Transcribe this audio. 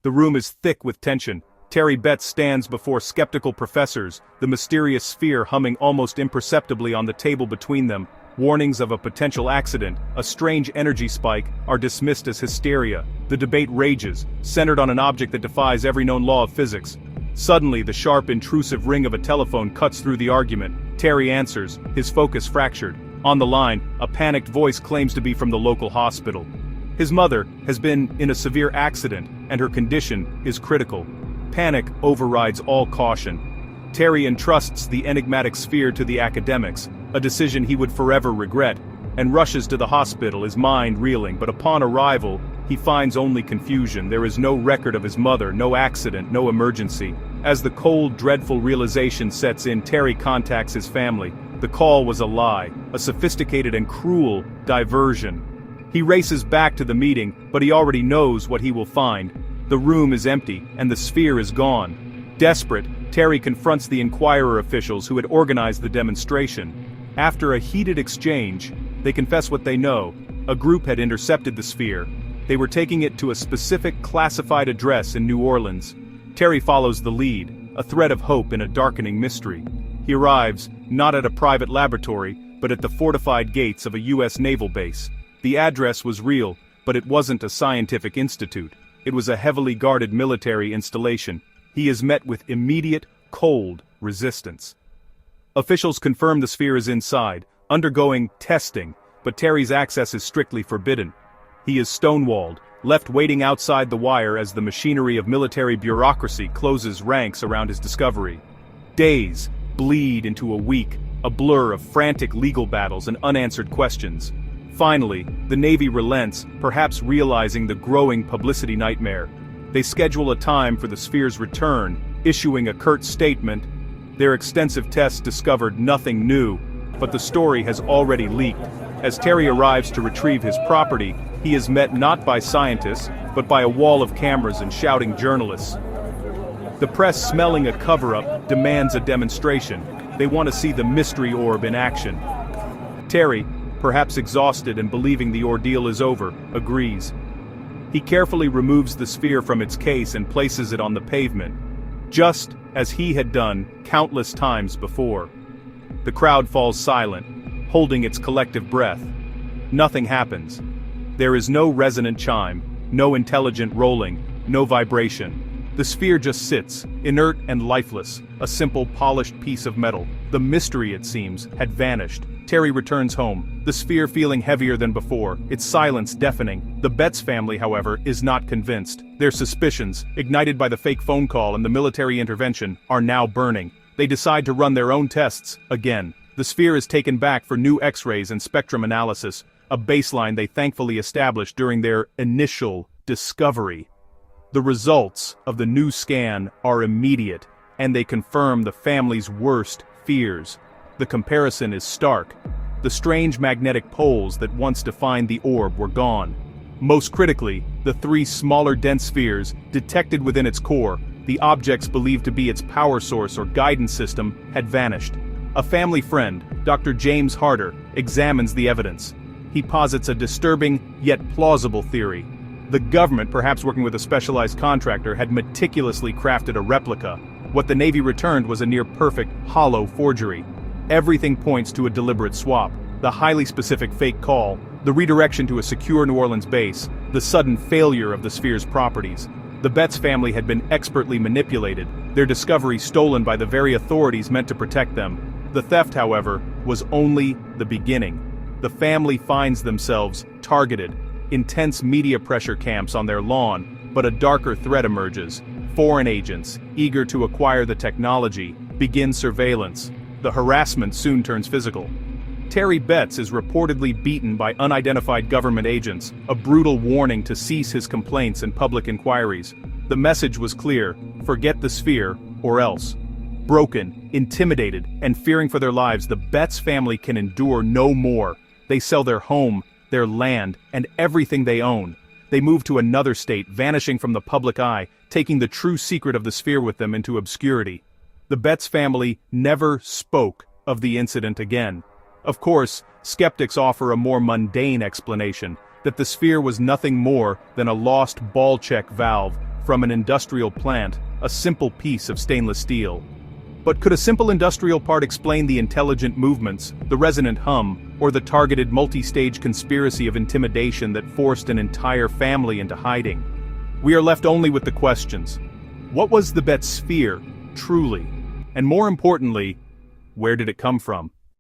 The room is thick with tension. Terry Betz stands before skeptical professors, the mysterious sphere humming almost imperceptibly on the table between them. Warnings of a potential accident, a strange energy spike, are dismissed as hysteria. The debate rages, centered on an object that defies every known law of physics. Suddenly, the sharp, intrusive ring of a telephone cuts through the argument. Terry answers, his focus fractured. On the line, a panicked voice claims to be from the local hospital. His mother has been in a severe accident, and her condition is critical. Panic overrides all caution. Terry entrusts the enigmatic sphere to the academics, a decision he would forever regret, and rushes to the hospital, his mind reeling. But upon arrival, he finds only confusion. There is no record of his mother, no accident, no emergency. As the cold, dreadful realization sets in, Terry contacts his family. The call was a lie, a sophisticated and cruel diversion. He races back to the meeting, but he already knows what he will find. The room is empty, and the sphere is gone. Desperate, Terry confronts the Inquirer officials who had organized the demonstration. After a heated exchange, they confess what they know. A group had intercepted the sphere. They were taking it to a specific classified address in New Orleans. Terry follows the lead, a thread of hope in a darkening mystery. He arrives, not at a private laboratory, but at the fortified gates of a U.S. naval base. The address was real, but it wasn't a scientific institute. It was a heavily guarded military installation. He is met with immediate, cold resistance. Officials confirm the sphere is inside, undergoing testing, but Terry's access is strictly forbidden. He is stonewalled, left waiting outside the wire as the machinery of military bureaucracy closes ranks around his discovery. Days bleed into a week, a blur of frantic legal battles and unanswered questions. Finally, the Navy relents, perhaps realizing the growing publicity nightmare. They schedule a time for the sphere's return, issuing a curt statement. Their extensive tests discovered nothing new, but the story has already leaked. As Terry arrives to retrieve his property, he is met not by scientists, but by a wall of cameras and shouting journalists. The press, smelling a cover-up, demands a demonstration. They want to see the mystery orb in action. Terry, perhaps exhausted and believing the ordeal is over, agrees. He carefully removes the sphere from its case and places it on the pavement, just as he had done countless times before. The crowd falls silent, holding its collective breath. Nothing happens. There is no resonant chime, no intelligent rolling, no vibration. The sphere just sits, inert and lifeless, a simple polished piece of metal. The mystery, it seems, had vanished. Terry returns home, the sphere feeling heavier than before, its silence deafening. The Betz family, however, is not convinced. Their suspicions, ignited by the fake phone call and the military intervention, are now burning. They decide to run their own tests, again. The sphere is taken back for new X-rays and spectrum analysis, a baseline they thankfully established during their initial discovery. The results of the new scan are immediate, and they confirm the family's worst fears. The comparison is stark. The strange magnetic poles that once defined the orb were gone. Most critically, the three smaller dense spheres, detected within its core, the objects believed to be its power source or guidance system, had vanished. A family friend, Dr. James Harder, examines the evidence. He posits a disturbing, yet plausible theory. The government, perhaps working with a specialized contractor, had meticulously crafted a replica. What the Navy returned was a near-perfect, hollow forgery. Everything points to a deliberate swap. The highly specific fake call, the redirection to a secure New Orleans base, the sudden failure of the sphere's properties. The Betz family had been expertly manipulated, their discovery stolen by the very authorities meant to protect them. The theft, however, was only the beginning. The family finds themselves targeted. Intense media pressure camps on their lawn, but a darker threat emerges. Foreign agents, eager to acquire the technology, begin surveillance. The harassment soon turns physical. Terry Betz is reportedly beaten by unidentified government agents, a brutal warning to cease his complaints and public inquiries. The message was clear: forget the sphere, or else. Broken, intimidated, and fearing for their lives, the Betz family can endure no more. They sell their home, their land, and everything they own. They move to another state, vanishing from the public eye, taking the true secret of the sphere with them into obscurity. The Betz family never spoke of the incident again. Of course, skeptics offer a more mundane explanation, that the sphere was nothing more than a lost ball check valve, from an industrial plant, a simple piece of stainless steel. But could a simple industrial part explain the intelligent movements, the resonant hum, or the targeted multi-stage conspiracy of intimidation that forced an entire family into hiding? We are left only with the questions. What was the Betz Sphere, truly? And more importantly, where did it come from?